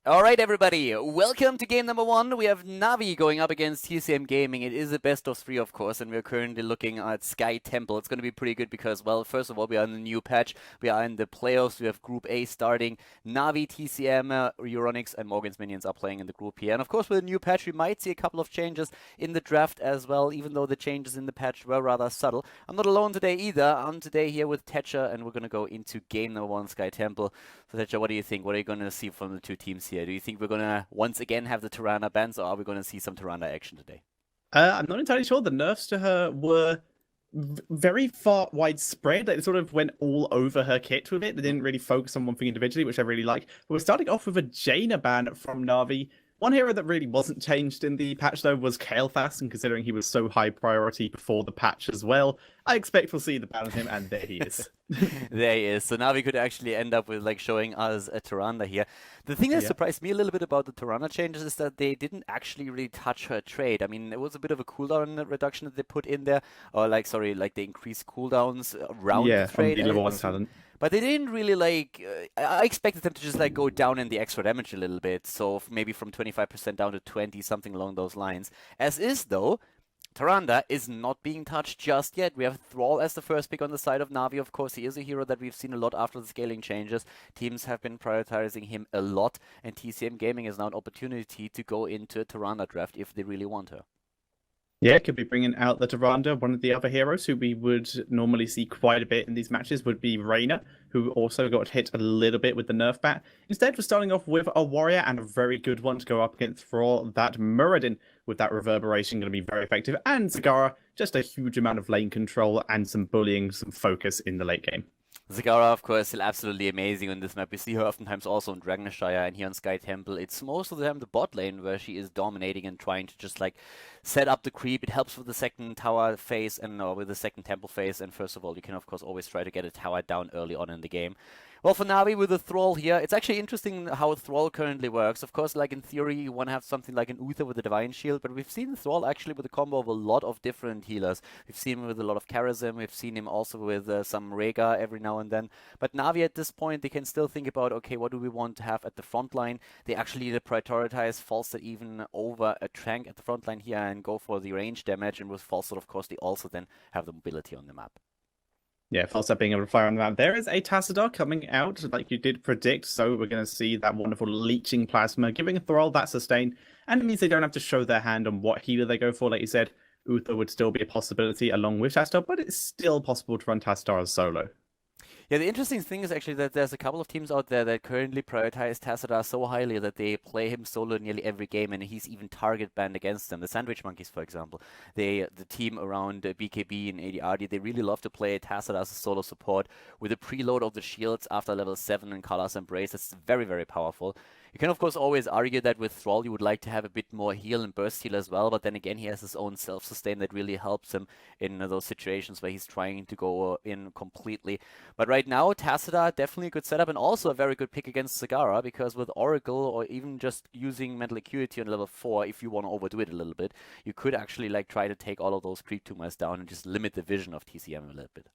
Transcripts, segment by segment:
All right, everybody, welcome to game number one. We have NaVi going up against TCM Gaming. It is a best of three, of course, and we're currently looking at Sky Temple. It's going to be pretty good because, well, first of all, we are in the new patch. We are in the playoffs. We have Group A starting. NaVi TCM, Euronics and Morgans Minions are playing in the group here. And, of course, with a new patch, we might see a couple of changes in the draft as well, even though the changes in the patch were rather subtle. I'm not alone today either. I'm today here with Tetcher, and we're going to go into game number one, Sky Temple. So, Tetcher, what do you think? What are you going to see from the two teams here? Do you think we're going to once again have the Tyrande bans, or are we going to see some Tyrande action today? I'm not entirely sure. The nerfs to her were very far widespread. It sort of went all over her kit with it. They didn't really focus on one thing individually, which I really like. But we're starting off with a Jaina ban from NaVi. One hero that really wasn't changed in the patch, though, was Kael'thas, and considering he was so high priority before the patch as well, I expect we'll see the ban on him, and there he is. There he is. So now we could actually end up with like showing us a Tyrande here. The thing that surprised me a little bit about the Tyrande changes is that they didn't actually really touch her trade. I mean, it was a bit of a cooldown reduction that they put in there, or like they increased cooldowns around the trade. From the level 1 talent. But they didn't really I expected them to just go down in the extra damage a little bit. So maybe from 25% down to 20, something along those lines. As is though, Tyrande is not being touched just yet. We have Thrall as the first pick on the side of NaVi. Of course, he is a hero that we've seen a lot after the scaling changes. Teams have been prioritizing him a lot, and TCM Gaming is now an opportunity to go into a Tyrande draft if they really want her. Yeah, could be bringing out the Tyrande. One of the other heroes who we would normally see quite a bit in these matches would be Reyna, who also got hit a little bit with the nerf bat. Instead, we're starting off with a warrior, and a very good one to go up against Thrall. That Muradin, with that reverberation, going to be very effective. And Zagara, just a huge amount of lane control and some bullying, some focus in the late game. Zagara, of course, still absolutely amazing on this map. We see her oftentimes also in Dragonshire and here on Sky Temple. It's most of the time the bot lane where she is dominating and trying to just set up the creep. It helps with the second tower phase and with the second temple phase. And first of all, you can of course always try to get a tower down early on in the game. Well, for NaVi with the Thrall here, it's actually interesting how Thrall currently works. Of course, in theory, you want to have something like an Uther with a Divine Shield, but we've seen Thrall actually with a combo of a lot of different healers. We've seen him with a lot of Charism, we've seen him also with some Rhaegar every now and then. But NaVi at this point, they can still think about, okay, what do we want to have at the front line? They actually prioritize Falstad even over a Trank at the front line here and go for the range damage, and with Falstad, of course, they also then have the mobility on the map. Yeah, Falstad being able to fire on the map. There is a Tassadar coming out, like you did predict, so we're going to see that wonderful leeching plasma, giving Thrall that sustain, and it means they don't have to show their hand on what healer they go for. Like you said, Uther would still be a possibility along with Tassadar, but it's still possible to run Tassadar as solo. Yeah, the interesting thing is actually that there's a couple of teams out there that currently prioritize Tassadar so highly that they play him solo nearly every game, and he's even target banned against them. The Sandwich Monkeys, for example, the team around BKB and ADRD, they really love to play Tassadar as a solo support with a preload of the shields after level 7 in Kala's Embrace. It's very, very powerful. You can, of course, always argue that with Thrall you would like to have a bit more heal and burst heal as well, but then again, he has his own self-sustain that really helps him in those situations where he's trying to go in completely. But right now, Tassadar, definitely a good setup, and also a very good pick against Zagara, because with Oracle, or even just using Mental Acuity on level 4, if you want to overdo it a little bit, you could actually try to take all of those creep tumors down and just limit the vision of TCM a little bit.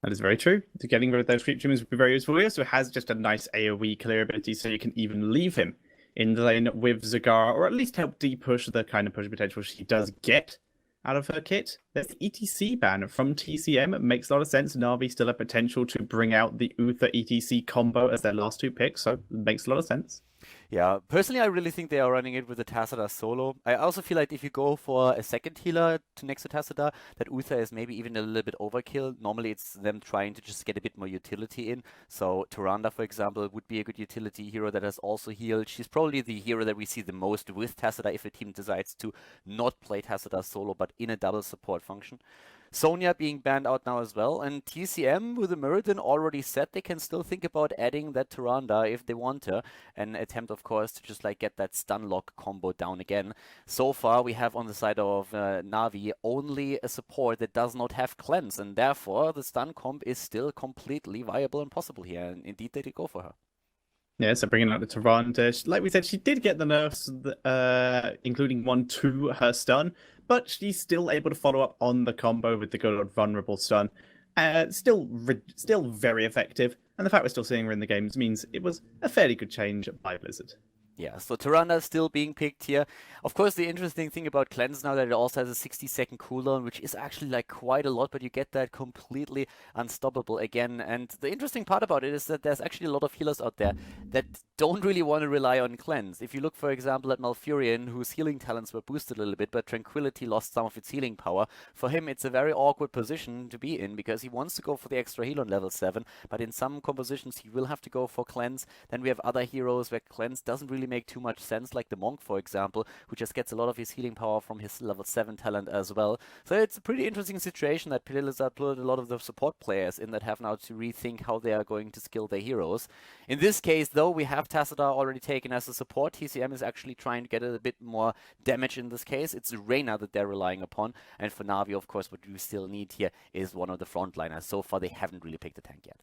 That is very true. Getting rid of those creep tumors would be very useful. He also has just a nice AoE clear ability, so you can even leave him in the lane with Zagara, or at least help de-push the kind of push potential she does get out of her kit. There's the ETC ban from TCM. It makes a lot of sense. NaVi still have potential to bring out the Uther ETC combo as their last two picks, so it makes a lot of sense. Yeah, personally, I really think they are running it with the Tassadar solo. I also feel like if you go for a second healer next to Tassadar, that Uther is maybe even a little bit overkill. Normally, it's them trying to just get a bit more utility in. So Tyrande, for example, would be a good utility hero that has also healed. She's probably the hero that we see the most with Tassadar if a team decides to not play Tassadar solo, but in a double support function. Sonya being banned out now as well, and TCM with the Muradin already said they can still think about adding that Tyrande if they want to, and attempt of course to just get that stun lock combo down again. So far we have on the side of NaVi only a support that does not have cleanse, and therefore the stun comp is still completely viable and possible here, and indeed they did go for her. Yeah, so bringing out the Tyrande, like we said, she did get the nerfs, including one to her stun, but she's still able to follow up on the combo with the good old vulnerable stun. Still very effective, and the fact we're still seeing her in the games means it was a fairly good change by Blizzard. Yeah, so Tyrande still being picked here. Of course, the interesting thing about Cleanse now that it also has a 60-second cooldown, which is actually like quite a lot, but you get that completely unstoppable again. And the interesting part about it is that there's actually a lot of healers out there that don't really want to rely on Cleanse. If you look, for example, at Malfurion, whose healing talents were boosted a little bit, but Tranquility lost some of its healing power. For him, it's a very awkward position to be in because he wants to go for the extra heal on level 7, but in some compositions he will have to go for Cleanse. Then we have other heroes where Cleanse doesn't really make too much sense, like the Monk, for example, who just gets a lot of his healing power from his level 7 talent as well. So it's a pretty interesting situation that Blizzard put a lot of the support players in that have now to rethink how they are going to skill their heroes. In this case, though, we have Tassadar already taken as a support. TCM is actually trying to get a bit more damage in this case. It's Reyna that they're relying upon, and for Navi, of course, what we still need here is one of the frontliners. So far, they haven't really picked a tank yet.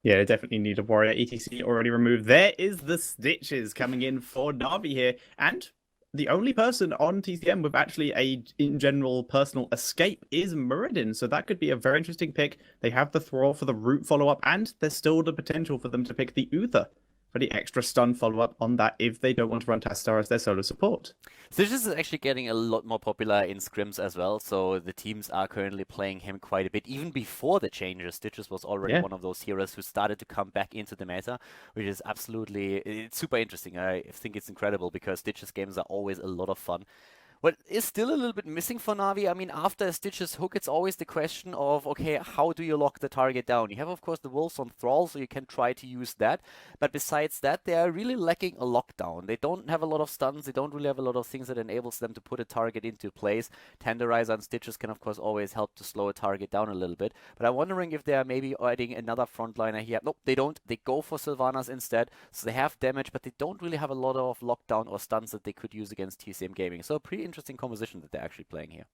Yeah, they definitely need a warrior. ETC already removed. There is the Stitches coming in for Navi here. And the only person on TCM with actually a, in general, personal escape is Muradin. So that could be a very interesting pick. They have the Thrall for the root follow-up, and there's still the potential for them to pick the Uther for the extra stun follow-up on that if they don't want to run Tassadar as their solo support. Stitches is actually getting a lot more popular in scrims as well, so the teams are currently playing him quite a bit. Even before the changes, Stitches was already one of those heroes who started to come back into the meta, which is absolutely, it's super interesting. I think it's incredible because Stitches games are always a lot of fun. What is still a little bit missing for Navi, I mean, after Stitch's hook, it's always the question of, okay, how do you lock the target down? You have, of course, the Wolves on Thrall, so you can try to use that. But besides that, they are really lacking a lockdown. They don't have a lot of stuns. They don't really have a lot of things that enables them to put a target into place. Tenderizer and Stitches can, of course, always help to slow a target down a little bit. But I'm wondering if they are maybe adding another frontliner here. Nope, they don't. They go for Sylvanas instead. So they have damage, but they don't really have a lot of lockdown or stuns that they could use against TCM Gaming. So pretty interesting composition that they're actually playing here.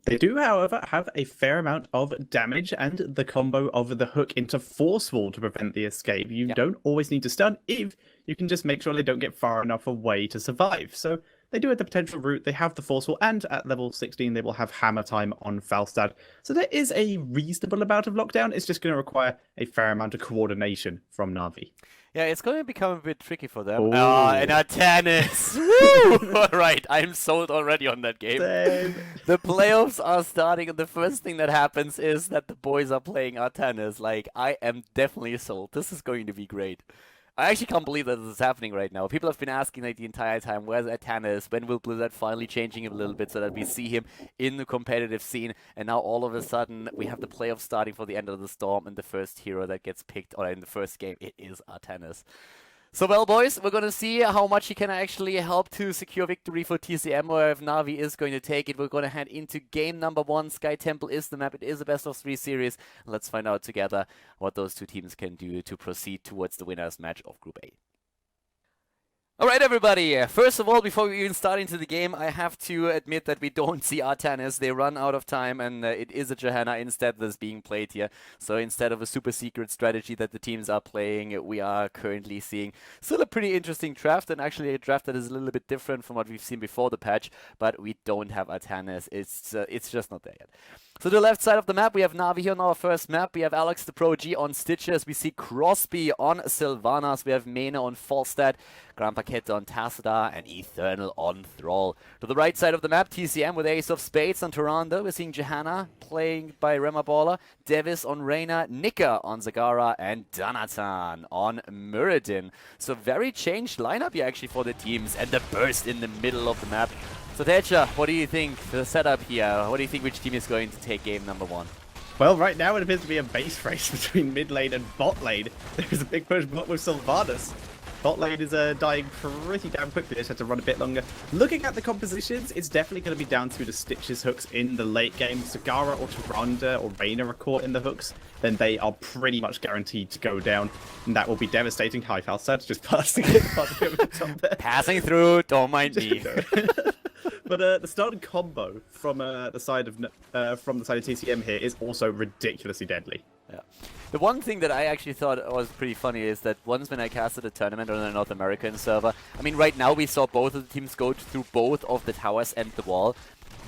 They do, however, have a fair amount of damage and the combo of the hook into Force Wall to prevent the escape. You don't always need to stun if you can just make sure they don't get far enough away to survive. So they do have the potential route, they have the Force Wall, and at level 16 they will have Hammer Time on Falstad. So there is a reasonable amount of lockdown. It's just going to require a fair amount of coordination from Navi. Yeah, it's going to become a bit tricky for them. And Artanis! Woo! Alright, I'm sold already on that game. Same. The playoffs are starting, and the first thing that happens is that the boys are playing Artanis. Like, I am definitely sold. This is going to be great. I actually can't believe that this is happening right now. People have been asking like the entire time, where's Artanis? When will Blizzard finally changing him a little bit so that we see him in the competitive scene? And now all of a sudden we have the playoffs starting for the end of the storm, and the first hero that gets picked, or in the first game, it is Artanis. So, well, boys, we're going to see how much he can actually help to secure victory for TCM, or if Navi is going to take it. We're going to head into game number 1. Sky Temple is the map. It is a best-of-3 series. Let's find out together what those two teams can do to proceed towards the winner's match of Group A. Alright everybody, first of all, before we even start into the game, I have to admit that we don't see Artanis. They run out of time, and it is a Johanna instead that's being played here. So instead of a super secret strategy that the teams are playing, we are currently seeing still a pretty interesting draft, and actually a draft that is a little bit different from what we've seen before the patch, but we don't have Artanis. It's just not there yet. So the left side of the map, we have Navi here on our first map. We have Alex the Pro G on Stitches. We see Crosby on Sylvanas. We have Mena on Falstad, Grandpa Kette on Tassadar, and Eternal on Thrall. To the right side of the map, TCM with Ace of Spades on Tyrande. We're seeing Johanna playing by Rema Baller, Devis on Reyna, Nika on Zagara, and Donatan on Muradin. So very changed lineup here actually for the teams, and the burst in the middle of the map. So Tetcher, what do you think the setup here? What do you think which team is going to take game number 1? Well, right now it appears to be a base race between mid lane and bot lane. There's a big push bot with Sylvanas. Bot lane is dying pretty damn quickly. They just have to run a bit longer. Looking at the compositions, it's definitely going to be down to the Stitches hooks in the late game. Zagara or Tyrande or Reyna are caught in the hooks, then they are pretty much guaranteed to go down. And that will be devastating. Hi, Falstad, just passing it. Passing through, don't mind me. But the starting combo from the side of TCM here is also ridiculously deadly. Yeah. The one thing that I actually thought was pretty funny is that once when I casted a tournament on a North American server, I mean, right now we saw both of the teams go through both of the towers and the wall.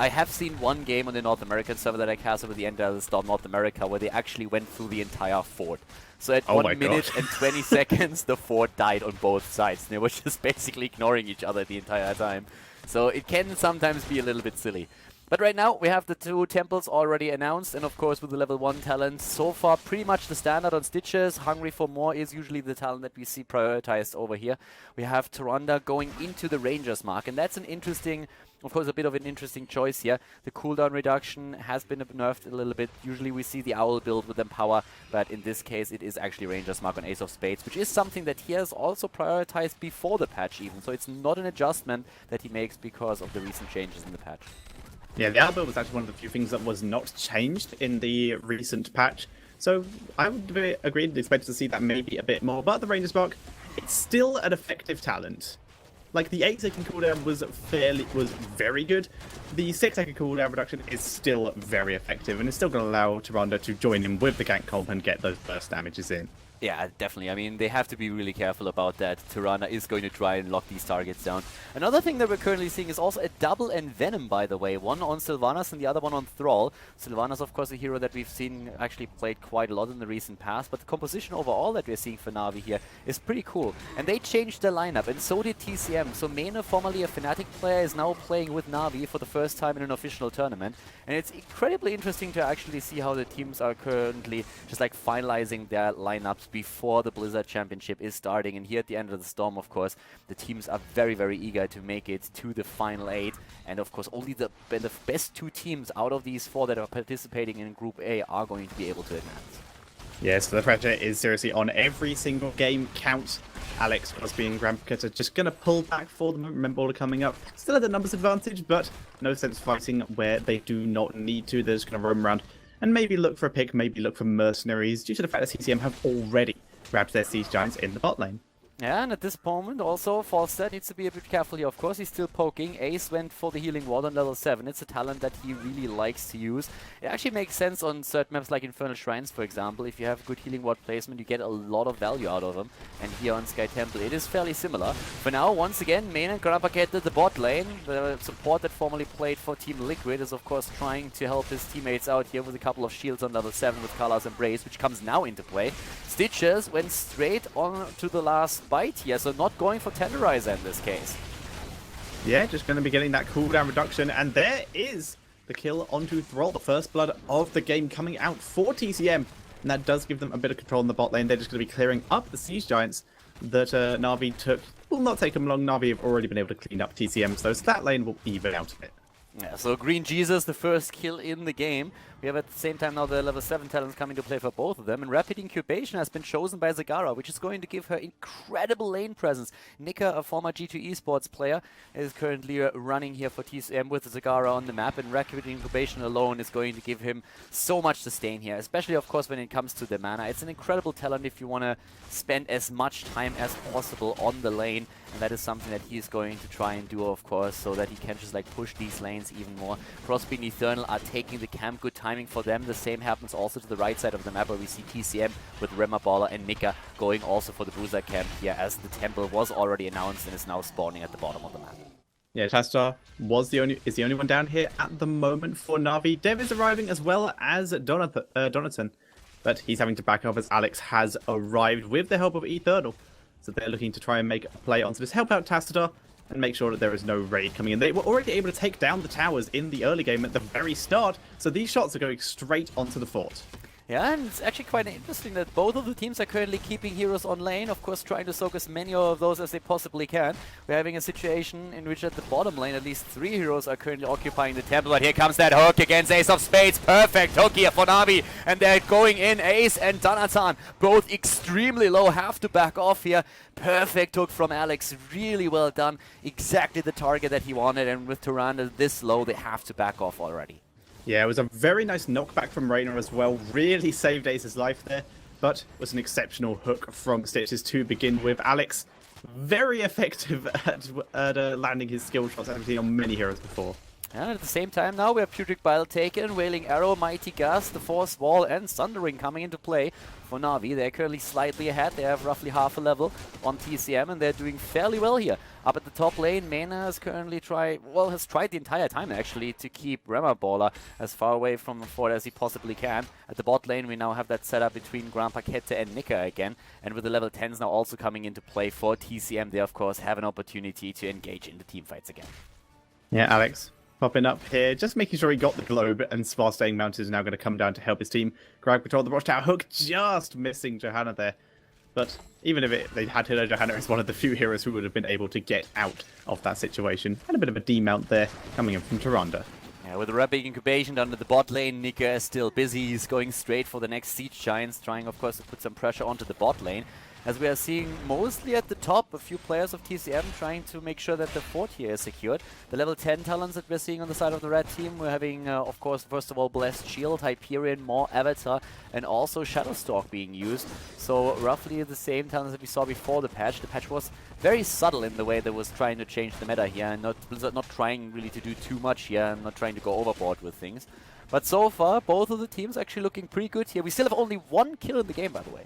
I have seen one game on the North American server that I casted with the end of the Storm North America where they actually went through the entire fort. So at 1 minute and 20 seconds, the fort died on both sides. And they were just basically ignoring each other the entire time. So it can sometimes be a little bit silly. But right now, we have the 2 temples already announced, and of course with the level 1 talents, so far pretty much the standard on Stitches. Hungry for More is usually the talent that we see prioritized over here. We have Tyrande going into the Rangers mark, and that's an interesting, of course a bit of an interesting choice here. The cooldown reduction has been nerfed a little bit. Usually we see the Owl build with Empower, but in this case it is actually Rangers mark on Ace of Spades, which is something that he has also prioritized before the patch even, so it's not an adjustment that he makes because of the recent changes in the patch. Yeah, the Alba was actually one of the few things that was not changed in the recent patch. So I would agree and expect to see that maybe a bit more. But the Rangers Mark, it's still an effective talent. Like the 8-second cooldown was very good. The 6-second cooldown reduction is still very effective, and it's still going to allow Tyrande to join in with the gank comp and get those burst damages in. Yeah, definitely. I mean, they have to be really careful about that. Tyrande is going to try and lock these targets down. Another thing that we're currently seeing is also a double Envenom, by the way. One on Sylvanas and the other one on Thrall. Sylvanas, of course, a hero that we've seen actually played quite a lot in the recent past, but the composition overall that we're seeing for Na'Vi here is pretty cool. And they changed their lineup, and so did TCM. So Mena, formerly a Fnatic player, is now playing with Na'Vi for the first time in an official tournament. And it's incredibly interesting to actually see how the teams are currently just like finalizing their lineups before the Blizzard Championship is starting. And here at the end of the Storm, of course, the teams are very, very eager to make it to the final 8. And of course, only the best 2 teams out of these 4 that are participating in Group A are going to be able to advance. Yes, the pressure is seriously on. Every single game counts. Alex, Crosby and Grandpacket are just going to pull back for the moment. Remember, Baller coming up. Still at the numbers advantage, but no sense fighting where they do not need to. They're just going to roam around and maybe look for a pick, maybe look for mercenaries, due to the fact that TCM have already grabbed their Siege Giants in the bot lane. Yeah, and at this moment also, Falstad needs to be a bit careful here. Of course, he's still poking. Ace went for the Healing Ward on level 7. It's a talent that he really likes to use. It actually makes sense on certain maps like Infernal Shrines, for example. If you have good Healing Ward placement, you get a lot of value out of them. And here on Sky Temple, it is fairly similar. For now, once again, Main and Grandpacket at the bot lane. The support that formerly played for Team Liquid is, of course, trying to help his teammates out here with a couple of shields on level 7 with Kala's Embrace, which comes now into play. Stitches went straight on to the last bite here, so not going for Tenderizer in this case. Yeah, just going to be getting that cooldown reduction, and there is the kill onto Thrall, the first blood of the game coming out for TCM, and that does give them a bit of control in the bot lane. They're just going to be clearing up the Siege Giants that Na'Vi took. Will not take them long. Na'Vi have already been able to clean up TCM, so that lane will even out a bit. Yeah, so Green Jesus, the first kill in the game. We have at the same time now the level 7 talents coming to play for both of them. And Rapid Incubation has been chosen by Zagara, which is going to give her incredible lane presence. Nika, a former G2 esports player, is currently running here for TCM with Zagara on the map. And Rapid Incubation alone is going to give him so much sustain here, especially, of course, when it comes to the mana. It's an incredible talent if you want to spend as much time as possible on the lane. And that is something that he's going to try and do, of course, so that he can just like push these lanes even more. Crosby and Eternal are taking the camp. Good timing for them. The same happens also to the right side of the map, where we see TCM with Rema Baller and Nika going also for the Bruiser camp here, as the temple was already announced and is now spawning at the bottom of the map. Yeah, Tastar is the only one down here at the moment for Na'Vi. Dev is arriving as well as Donaton, but he's having to back up as Alex has arrived with the help of Eternal. So they're looking to try and make a play onto this, help out Tassadar, and make sure that there is no raid coming in. They were already able to take down the towers in the early game at the very start, so these shots are going straight onto the fort. Yeah, and it's actually quite interesting that both of the teams are currently keeping heroes on lane, of course trying to soak as many of those as they possibly can. We're having a situation in which at the bottom lane at least 3 heroes are currently occupying the temple, but here comes that hook against Ace of Spades. Perfect hook here for Na'Vi, and they're going in. Ace and Donatan, both extremely low, have to back off here. Perfect hook from Alex, really well done. Exactly the target that he wanted, and with Tyrande this low, they have to back off already. Yeah, it was a very nice knockback from Reina as well. Really saved Ace's life there, but was an exceptional hook from Stitches to begin with. Alex, very effective at landing his skill shots, as we've seen on many heroes before. And at the same time now we have Putrid Bile taken, Wailing Arrow, Mighty Gust, the Force Wall and Sundering coming into play for Na'Vi. They're currently slightly ahead, they have roughly half a level on TCM and they're doing fairly well here. Up at the top lane, Mena has currently tried the entire time actually to keep Remaballer as far away from the fort as he possibly can. At the bot lane we now have that setup between Grandpa Kette and Nika again, and with the level 10s now also coming into play for TCM, they of course have an opportunity to engage in the team fights again. Yeah, Alex popping up here, just making sure he got the globe, and while staying mounted is now going to come down to help his team grab control of the watchtower. Hook just missing Johanna there. But even if they had hit Johanna, it's one of the few heroes who would have been able to get out of that situation. And a bit of a demount there coming in from Tyrande. Yeah, with the rapid incubation down to the bot lane, Nika is still busy. He's going straight for the next Siege Giants, trying of course to put some pressure onto the bot lane. As we are seeing mostly at the top, a few players of TCM trying to make sure that the fort here is secured. The level 10 talents that we're seeing on the side of the red team, we're having, of course, first of all, Blessed Shield, Hyperion, more Avatar, and also Shadowstalk being used. So roughly the same talents that we saw before the patch. The patch was very subtle in the way that was trying to change the meta here, and Blizzard not trying really to do too much here, and not trying to go overboard with things. But so far, both of the teams actually looking pretty good here. We still have only one kill in the game, by the way.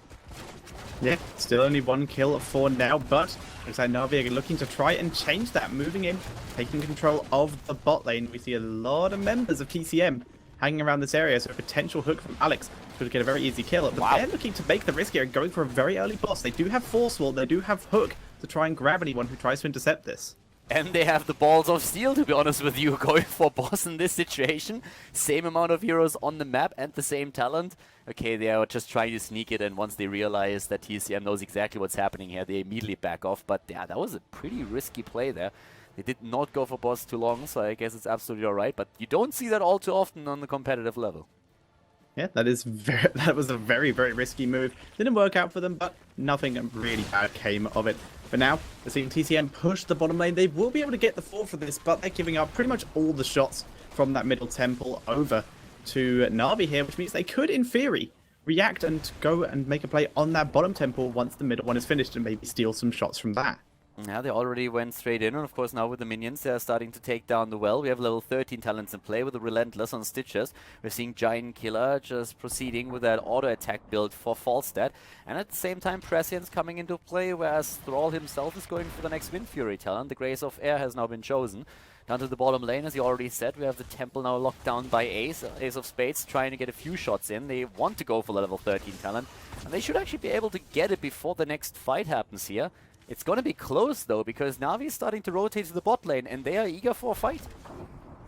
Yeah, still only one kill for now, but looks like Na'Vi are looking to try and change that, moving in, taking control of the bot lane. We see a lot of members of TCM hanging around this area, so a potential hook from Alex could get a very easy kill. But they're looking to make the risk here and going for a very early boss. They do have Force Wall, they do have Hook to try and grab anyone who tries to intercept this. And they have the balls of steel, to be honest with you, going for boss in this situation. Same amount of heroes on the map and the same talent. Okay, they are just trying to sneak it, and once they realize that TCM knows exactly what's happening here, they immediately back off. But yeah, that was a pretty risky play there. They did not go for boss too long, so I guess it's absolutely alright. But you don't see that all too often on the competitive level. Yeah, that was a very, very risky move. Didn't work out for them, but nothing really bad came of it. For now, we're seeing TCM push the bottom lane. They will be able to get the fort for this, but they're giving up pretty much all the shots from that middle temple over to Na'Vi here, which means they could, in theory, react and go and make a play on that bottom temple once the middle one is finished and maybe steal some shots from that. Yeah, they already went straight in, and of course now with the minions they're starting to take down the well. We have level 13 talents in play with the Relentless on Stitches. We're seeing Giant Killer just proceeding with that auto attack build for Falstad, and at the same time Prescience coming into play, whereas Thrall himself is going for the next Wind Fury talent. The Grace of Air has now been chosen. Down to the bottom lane, as you already said, we have the temple now locked down by Ace of Spades, trying to get a few shots in. They want to go for the level 13 talent, and they should actually be able to get it before the next fight happens here. It's going to be close, though, because Na'Vi is starting to rotate to the bot lane, and they are eager for a fight.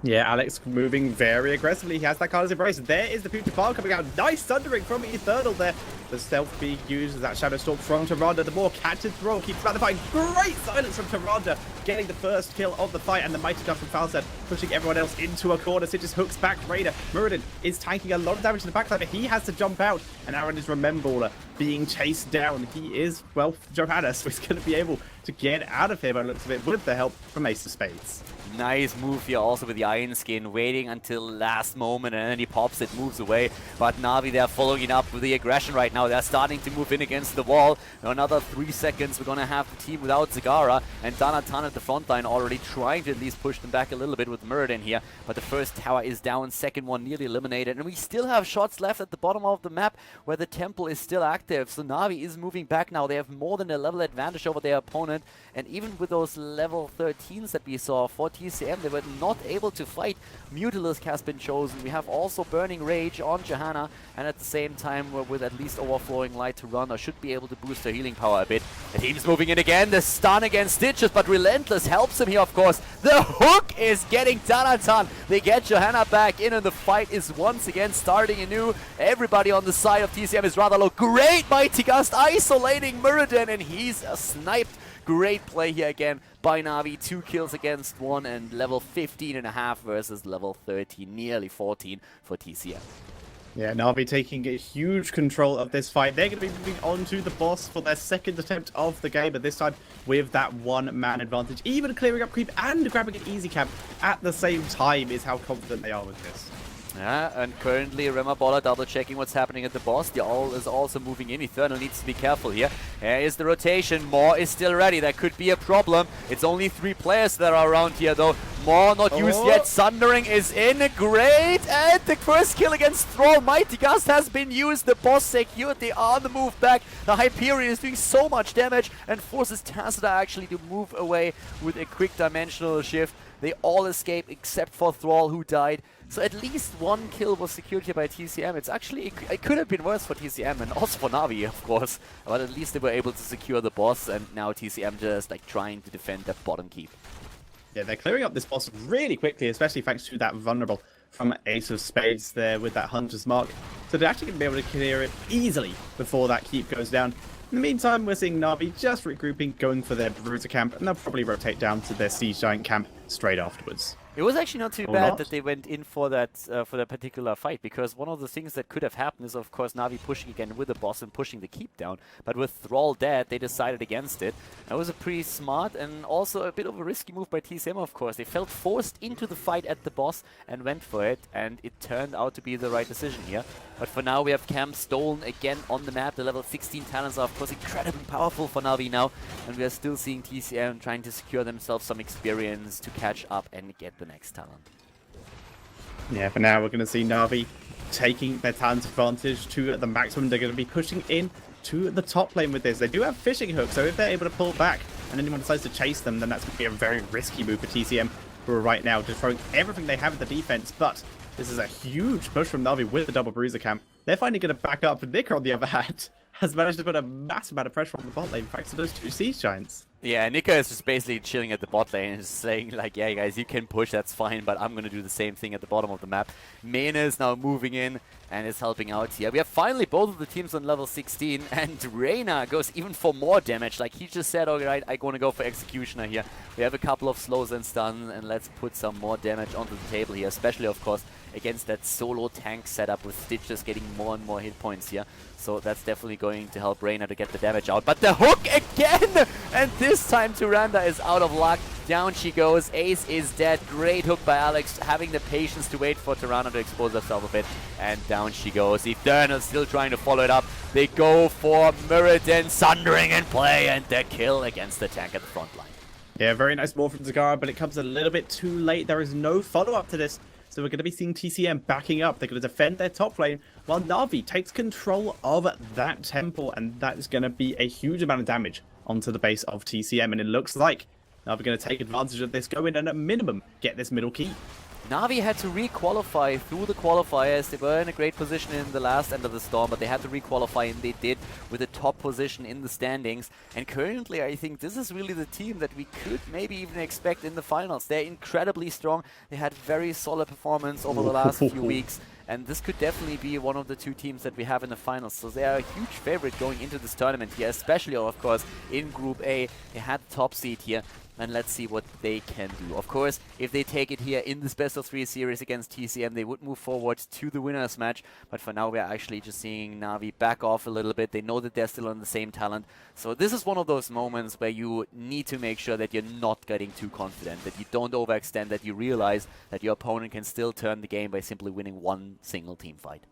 Yeah, Alex moving very aggressively. He has that Khaldor's Embrace. There is the Putrid Bile coming out. Nice Thundering from Eternal there. The stealth being used as that Shadow Stalk from Tyrande. The more catches Thrall keeps back the fight. Great silence from Tyrande, getting the first kill of the fight. And the Mighty Gust from Falstad pushing everyone else into a corner. Sitges hooks back Raider. Muradin is tanking a lot of damage to the backside, but he has to jump out. And Aaron is Rememballer being chased down. He is, well, Johanna, so he's going to be able to get out of here by the looks of it with the help from Ace of Spades. Nice move here also with the Iron Skin, waiting until last moment, and then he pops it, moves away. But Na'Vi, they're following up with the aggression right now. They're starting to move in against the wall. In another 3 seconds, we're going to have the team without Zagara, and Danatan at the front line already trying to at least push them back a little bit with Muradin here. But the first tower is down, second one nearly eliminated, and we still have shots left at the bottom of the map where the temple is still active. So Na'Vi is moving back now. They have more than a level advantage over their opponent, and even with those level 13s that we saw for TCM, they were not able to fight. Mutalisk has been chosen. We have also Burning Rage on Johanna, and at the same time, with at least Overflowing Light to run, I should be able to boost her healing power a bit. The team's moving in again. The stun against Stitches, but Relentless helps him here, of course. The hook is getting Danatan. They get Johanna back in, and the fight is once again starting anew. Everybody on the side of TCM is rather low. Great Mighty Gust isolating Muradin, and he's sniped. Great play here again by Na'Vi. 2 kills against 1, and level 15.5 versus level 13, nearly 14 for TCM. Yeah, Na'Vi taking a huge control of this fight. They're going to be moving on to the boss for their second attempt of the game, but this time with that one-man advantage. Even clearing up creep and grabbing an easy camp at the same time is how confident they are with this. Yeah, and currently Remaballer double checking what's happening at the boss. The Owl is also moving in. Eternal needs to be careful here. Here is the rotation. Maw is still ready. That could be a problem. It's only 3 players that are around here though. more not used yet. Sundering is in. Great. And the first kill against Thrall. Mighty Gust has been used. The boss secured. They are on the move back. The Hyperion is doing so much damage and forces Tacita actually to move away with a quick dimensional shift. They all escape except for Thrall, who died. So at least one kill was secured here by TCM. It's actually, it could have been worse for TCM and also for NaVi, of course. But at least they were able to secure the boss, and now TCM just like trying to defend that bottom keep. Yeah, they're clearing up this boss really quickly, especially thanks to that vulnerable from Ace of Spades there with that Hunter's Mark. So they're actually going to be able to clear it easily before that keep goes down. In the meantime, we're seeing NaVi just regrouping, going for their Bruiser camp, and they'll probably rotate down to their Siege Giant camp straight afterwards. It was actually not too bad that they went in for that particular fight, because one of the things that could have happened is, of course, NaVi pushing again with the boss and pushing the keep down. But with Thrall dead, they decided against it. That was a pretty smart and also a bit of a risky move by TCM, of course. They felt forced into the fight at the boss and went for it, and it turned out to be the right decision here. But for now, we have Camp stolen again on the map. The level 16 talents are, of course, incredibly powerful for NaVi now, and we are still seeing TCM trying to secure themselves some experience to catch up and get the next talent. Yeah, for now we're going to see NaVi taking their talent advantage to the maximum. They're going to be pushing in to the top lane with this. They do have fishing hooks, so if they're able to pull back and anyone decides to chase them, then that's going to be a very risky move for TCM, who are right now just throwing everything they have at the defense. But this is a huge push from NaVi with the double Bruiser camp. They're finally going to back up. Nika, on the other hand, has managed to put a massive amount of pressure on the bot lane thanks to those two Siege Giants. Yeah, Nika is just basically chilling at the bot lane and just saying like, yeah guys, you can push, that's fine, but I'm gonna do the same thing at the bottom of the map. Mena is now moving in and is helping out here. We have finally both of the teams on level 16, and Reyna goes even for more damage. Like he just said, alright, I'm gonna go for Executioner here. We have a couple of slows and stun, and let's put some more damage onto the table here, especially of course against that solo tank setup with Stitch just getting more and more hit points here. So that's definitely going to help Reyna to get the damage out. But the hook again! And this time Tyrande is out of luck. Down she goes. Ace is dead. Great hook by Alex, having the patience to wait for Tyrande to expose herself a bit. And down she goes. Eternal still trying to follow it up. They go for Muradin, Sundering in play, and the kill against the tank at the front line. Yeah, very nice more from Zagara, but it comes a little bit too late. There is no follow-up to this. So we're going to be seeing TCM backing up. They're going to defend their top lane while NaVi takes control of that temple. And that is going to be a huge amount of damage onto the base of TCM. And it looks like NaVi are going to take advantage of this, go in and at minimum get this middle key. NaVi had to re-qualify through the qualifiers. They were in a great position in the last end of the storm, but they had to re-qualify, and they did with a top position in the standings. And currently, I think this is really the team that we could maybe even expect in the finals. They're incredibly strong. They had very solid performance over the last few weeks, and this could definitely be one of the two teams that we have in the finals. So they are a huge favorite going into this tournament here, especially, of course, in Group A. They had the top seed here. And let's see what they can do. Of course, if they take it here in this best-of-3 series against TCM, they would move forward to the winners match. But for now, we're actually just seeing NaVi back off a little bit. They know that they're still on the same talent. So this is one of those moments where you need to make sure that you're not getting too confident, that you don't overextend, that you realize that your opponent can still turn the game by simply winning one single team fight.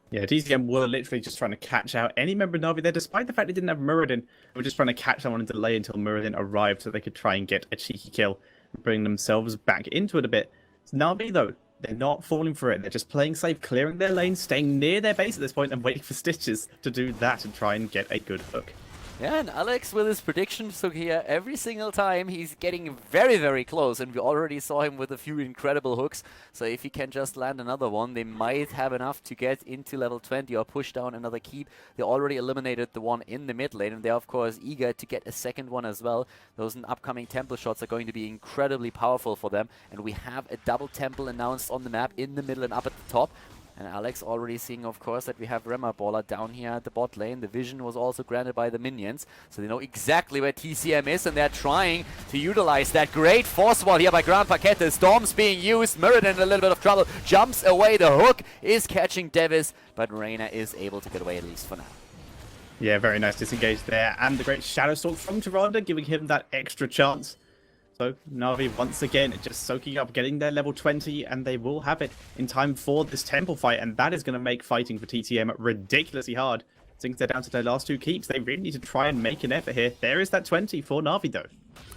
Yeah, TCM were literally just trying to catch out any member of NaVi there, despite the fact they didn't have Muradin. They were just trying to catch someone and delay until Muradin arrived so they could try and get a cheeky kill and bring themselves back into it a bit. So NaVi, though, they're not falling for it. They're just playing safe, clearing their lane, staying near their base at this point and waiting for Stitches to do that and try and get a good hook. Yeah, and Alex with his prediction, so here every single time he's getting very, very close, and we already saw him with a few incredible hooks. So if he can just land another one, they might have enough to get into level 20 or push down another keep. They already eliminated the one in the mid lane, and they're of course eager to get a second one as well. Those upcoming temple shots are going to be incredibly powerful for them, and we have a double temple announced on the map in the middle and up at the top. And Alex already seeing, of course, that we have Rema Baller down here at the bot lane. The vision was also granted by the minions, so they know exactly where TCM is, and they're trying to utilize that great force wall here by Grand Paquette. Storm's being used. Muradin in a little bit of trouble. Jumps away. The hook is catching Devis, but Reyna is able to get away at least for now. Yeah, very nice disengage there. And the great Shadow Stalk from Tyrande, giving him that extra chance. So NaVi once again just soaking up, getting their level 20, and they will have it in time for this temple fight, and that is going to make fighting for TTM ridiculously hard. Since they're down to their last 2 keeps, they really need to try and make an effort here. There is that 20 for NaVi, though.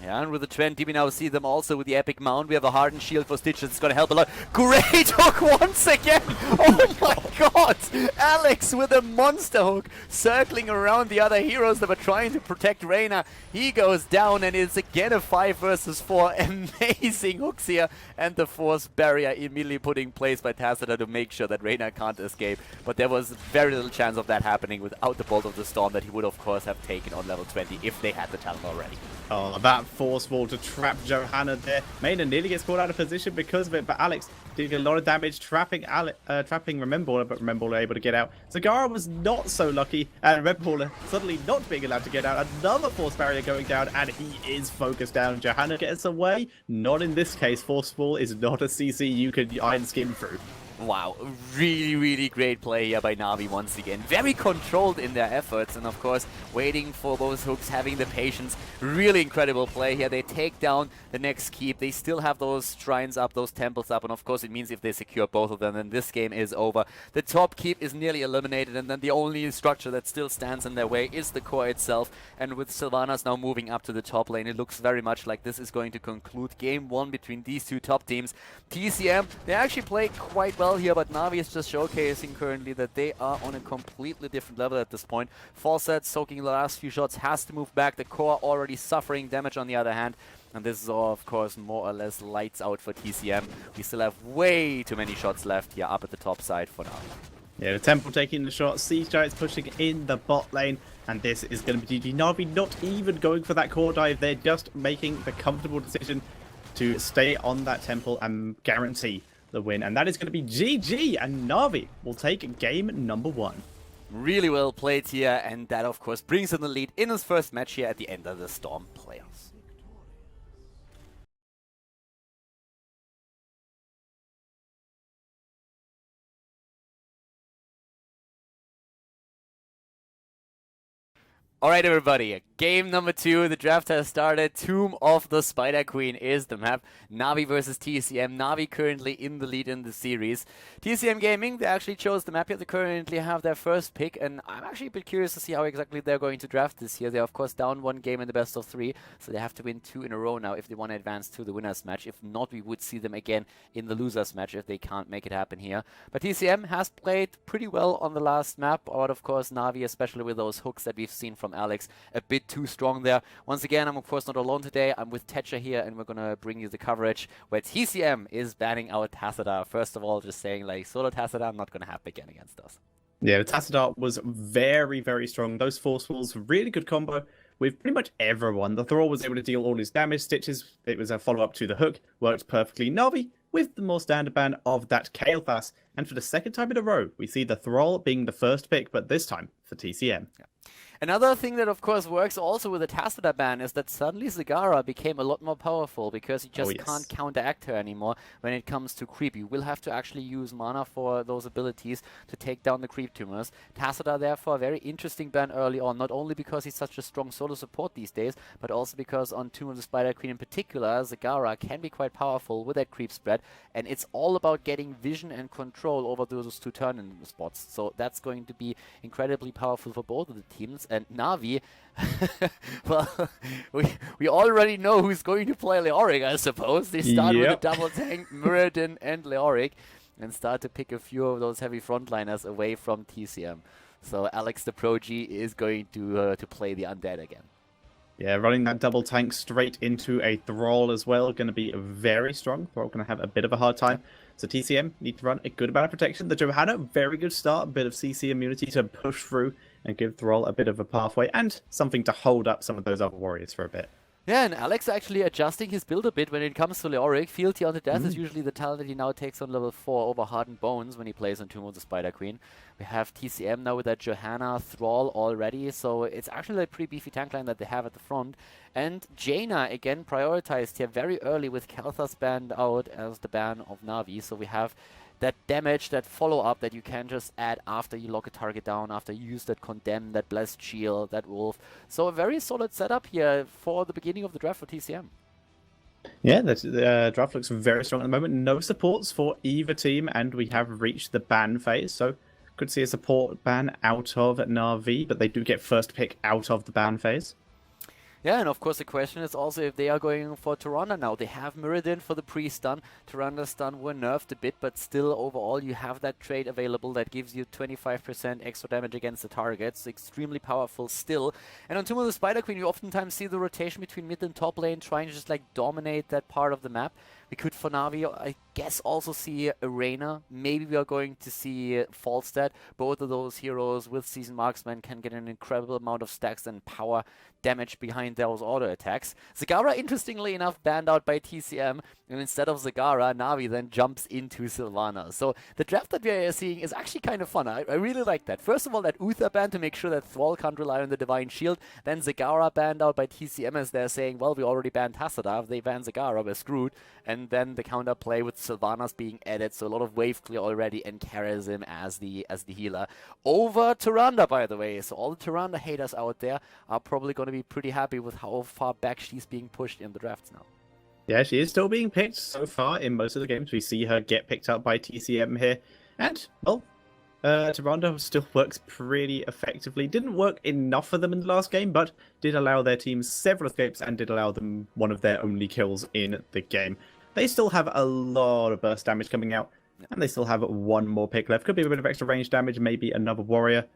Yeah, and with the 20, we now see them also with the epic mount. We have a hardened shield for Stitch. It's going to help a lot. Great hook once again. Oh my god. Alex with a monster hook circling around the other heroes that were trying to protect Reyna. He goes down, and it's again a 5 versus 4. Amazing hooks here. And the force barrier immediately put in place by Tacita to make sure that Reyna can't escape. But there was very little chance of that happening without the Bolt of the Storm that he would, of course, have taken on level 20 if they had the talent already. Oh, that force wall to trap Johanna there. Maynard nearly gets caught out of position because of it, but Alex did a lot of damage trapping Rememballer, but Rememballer able to get out. Zagara was not so lucky, and Rememballer suddenly not being allowed to get out. Another force barrier going down, and he is focused down. Johanna gets away. Not in this case. Force wall is not a CC you can iron skin through. Wow, really, really great play here by NaVi once again. Very controlled in their efforts, and of course, waiting for those hooks, having the patience. Really incredible play here. They take down the next keep. They still have those shrines up, those temples up, and of course, it means if they secure both of them, then this game is over. The top keep is nearly eliminated, and then the only structure that still stands in their way is the core itself. And with Sylvanas now moving up to the top lane, it looks very much like this is going to conclude game 1 between these 2 top teams. TCM, they actually play quite well here, but NaVi is just showcasing currently that they are on a completely different level at this point. Fawcett soaking the last few shots, has to move back. The core already suffering damage on the other hand. And this is all, of course, more or less lights out for TCM. We still have way too many shots left here up at the top side for now. Yeah, the Temple taking the shot. Siege Giants pushing in the bot lane. And this is going to be GG. NaVi not even going for that core dive. They're just making the comfortable decision to stay on that Temple and guarantee the win, and that is going to be GG, and NaVi will take game number 1. Really well played here, and that of course brings in the lead in his first match here at the end of the Storm playoffs. Alright everybody, game number 2, the draft has started. Tomb of the Spider Queen is the map. NaVi versus TCM. NaVi currently in the lead in the series. TCM Gaming, they actually chose the map here. They currently have their first pick, and I'm actually a bit curious to see how exactly they're going to draft this year. They're of course down 1 game in the best of 3, so they have to win 2 in a row now if they want to advance to the winners match. If not, we would see them again in the losers match if they can't make it happen here. But TCM has played pretty well on the last map, but of course NaVi, especially with those hooks that we've seen from Alex, a bit too strong there. Once again, I'm of course not alone today. I'm with Tetcher here, and we're gonna bring you the coverage where TCM is banning out Tacita. First of all, just saying, like, solo Tacita not gonna happen again against us. Yeah, the Tacita was very, very strong. Those force walls, really good combo with pretty much everyone. The Thrall was able to deal all his damage. Stitches, it was a follow-up to the hook, worked perfectly. NaVi with the more standard ban of that Kael'thas. And for the second time in a row, we see the Thrall being the first pick, but this time for TCM. Yeah. Another thing that of course works also with the Tacita ban is that suddenly Zagara became a lot more powerful because you just can't counteract her anymore when it comes to creep. You will have to actually use mana for those abilities to take down the creep tumors. Tacita therefore a very interesting ban early on, not only because he's such a strong solo support these days, but also because on Tomb of the Spider Queen in particular, Zagara can be quite powerful with that creep spread, and it's all about getting vision and control over those 2 turn-in spots. So that's going to be incredibly powerful for both of the teams. And NaVi, well, we already know who's going to play Leoric, I suppose. They start with a double tank, Muradin and Leoric, and start to pick a few of those heavy frontliners away from TCM. So Alex the Pro-G is going to play the Undead again. Yeah, running that double tank straight into a Thrall as well. Going to be very strong. Thrall going to have a bit of a hard time. So TCM need to run a good amount of protection. The Johanna, very good start. A bit of CC immunity to push through and give Thrall a bit of a pathway and something to hold up some of those other warriors for a bit. Yeah, and Alex actually adjusting his build a bit when it comes to Leoric. Fealty unto Death is usually the talent that he now takes on level 4 over Hardened Bones when he plays on Tomb of the Spider Queen. We have TCM now with that Johanna Thrall already, so it's actually a pretty beefy tank line that they have at the front. And Jaina, again, prioritized here very early with Kael'thas banned out as the ban of NaVi, so we have that damage, that follow-up that you can just add after you lock a target down, after you use that Condemn, that Blessed Shield, that Wolf. So a very solid setup here for the beginning of the draft for TCM. Yeah, the draft looks very strong at the moment. No supports for either team, and we have reached the ban phase, so Could see a support ban out of NaVi, but they do get first pick out of the ban phase. Yeah, and of course the question is also if they are going for Tyrande now. They have Muradin for the pre-stun. Tyrande's stun were nerfed a bit, but still overall you have that trait available that gives you 25% extra damage against the targets. Extremely powerful still. And on Tomb of the Spider Queen you oftentimes see the rotation between mid and top lane trying to just like dominate that part of the map. We could for Navi, I guess, also see Arena. Maybe we are going to see Falstad. Both of those heroes with Seasoned Marksman can get an incredible amount of stacks and power damage behind those auto attacks. Zagara, interestingly enough, banned out by TCM. And instead of Zagara, Navi then jumps into Sylvanas. So the draft that we are seeing is actually kind of fun. I really like that. First of all, that Uther ban to make sure that Thrall can't rely on the Divine Shield. Then Zagara banned out by TCM as they're saying, well, we already banned Tassadar. If they ban Zagara, we're screwed. And then the counterplay with Sylvanas being added, so a lot of wave clear already, and Kharazim as the healer. Over Tyrande, by the way. So all the Tyrande haters out there are probably going to be pretty happy with how far back she's being pushed in the drafts now. Yeah, she is still being picked so far in most of the games. We see her get picked up by TCM here. And, well, Tyrande still works pretty effectively. Didn't work enough for them in the last game, but did allow their team several escapes and did allow them one of their only kills in the game. They still have a lot of burst damage coming out, and they still have one more pick left. Could be a bit of extra range damage, maybe another warrior.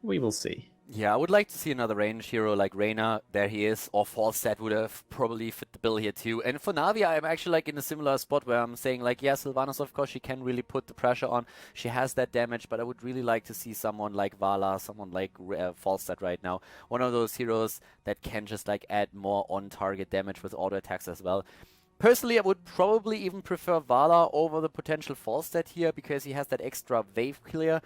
We will see. Yeah, I would like to see another range hero like Reyna. There he is. Or Falstad would have probably fit the bill here too. And for Navi, I'm actually like in a similar spot where I'm saying like, yeah, Sylvanas, of course, she can really put the pressure on. She has that damage, but I would really like to see someone like Vala, someone like Falstad right now. One of those heroes that can just like add more on-target damage with auto attacks as well. Personally, I would probably even prefer Vala over the potential Falstad here because he has that extra wave clear.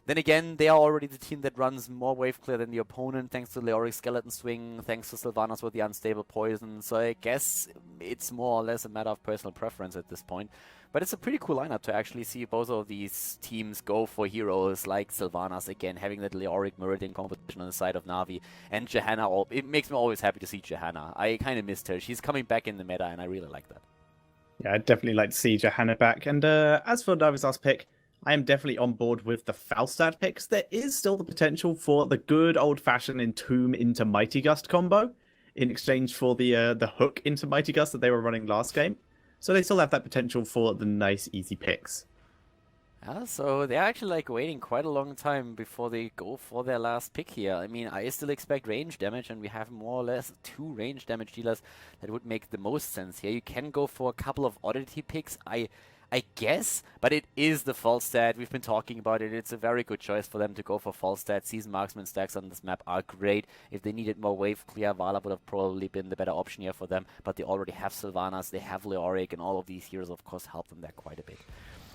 Then again, they are already the team that runs more wave clear than the opponent, thanks to Leoric's Skeleton Swing, thanks to Sylvanas with the Unstable Poison. So I guess it's more or less a matter of personal preference at this point. But it's a pretty cool lineup to actually see both of these teams go for heroes like Sylvanas again, having that Leoric Muradin competition on the side of Navi. And Johanna, it makes me always happy to see Johanna. I kind of missed her. She's coming back in the meta, and I really like that. Yeah, I'd definitely like to see Johanna back. And as for Navi's last pick, I am definitely on board with the Falstad picks. There is still the potential for the good old-fashioned Entomb into Mighty Gust combo in exchange for the hook into Mighty Gust that they were running last game. So they still have that potential for the nice, easy picks. Yeah, so they're actually like waiting quite a long time before they go for their last pick here. I mean, I still expect range damage, and we have more or less 2 range damage dealers that would make the most sense here. You can go for a couple of oddity picks, I guess, but it is the Falstad. We've been talking about it. It's a very good choice for them to go for Falstad. Season Marksman stacks on this map are great. If they needed more wave clear, Vala would have probably been the better option here for them, but they already have Sylvanas, they have Leoric, and all of these heroes, of course, help them there quite a bit.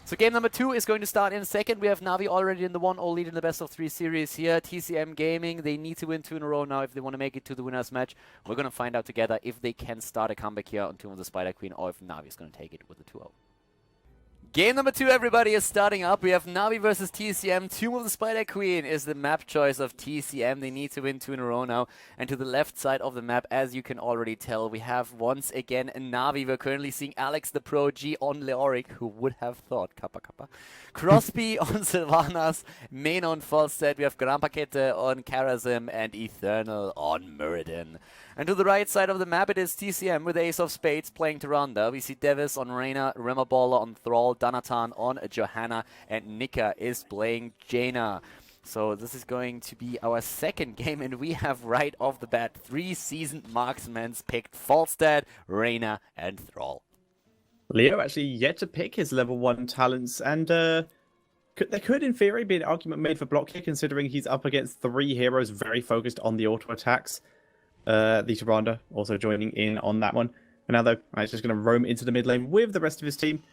So game number 2 is going to start in a second. We have Navi already in the 1-0 lead in the best of 3 series here. TCM Gaming, they need to win 2 in a row now if they want to make it to the winner's match. We're going to find out together if they can start a comeback here on Tomb of the Spider Queen, or if Navi is going to take it with a 2-0. Game number 2, everybody, is starting up. We have Navi versus TCM. Tomb of the Spider Queen is the map choice of TCM. They need to win 2 in a row now. And to the left side of the map, as you can already tell, we have once again Navi. We're currently seeing Alex the Pro G on Leoric. Who would have thought? Kappa Kappa. Crosby on Sylvanas. Main on Falstad. We have Grampakete on Kharazim and Eternal on Muradin. And to the right side of the map, it is TCM with Ace of Spades playing Tyrande. We see Devis on Reyna, Rimmerballer on Thrall, Danatan on Johanna, and Nika is playing Jaina. So this is going to be our second game, and we have right off the bat 3 seasoned marksmen picked: Falstad, Reyna, and Thrall. Leo actually yet to pick his level 1 talents, and there could, in theory, be an argument made for block here, considering he's up against 3 heroes very focused on the auto attacks. The Tyrande also joining in on that one. And now, though, he's just going to roam into the mid lane with the rest of his team,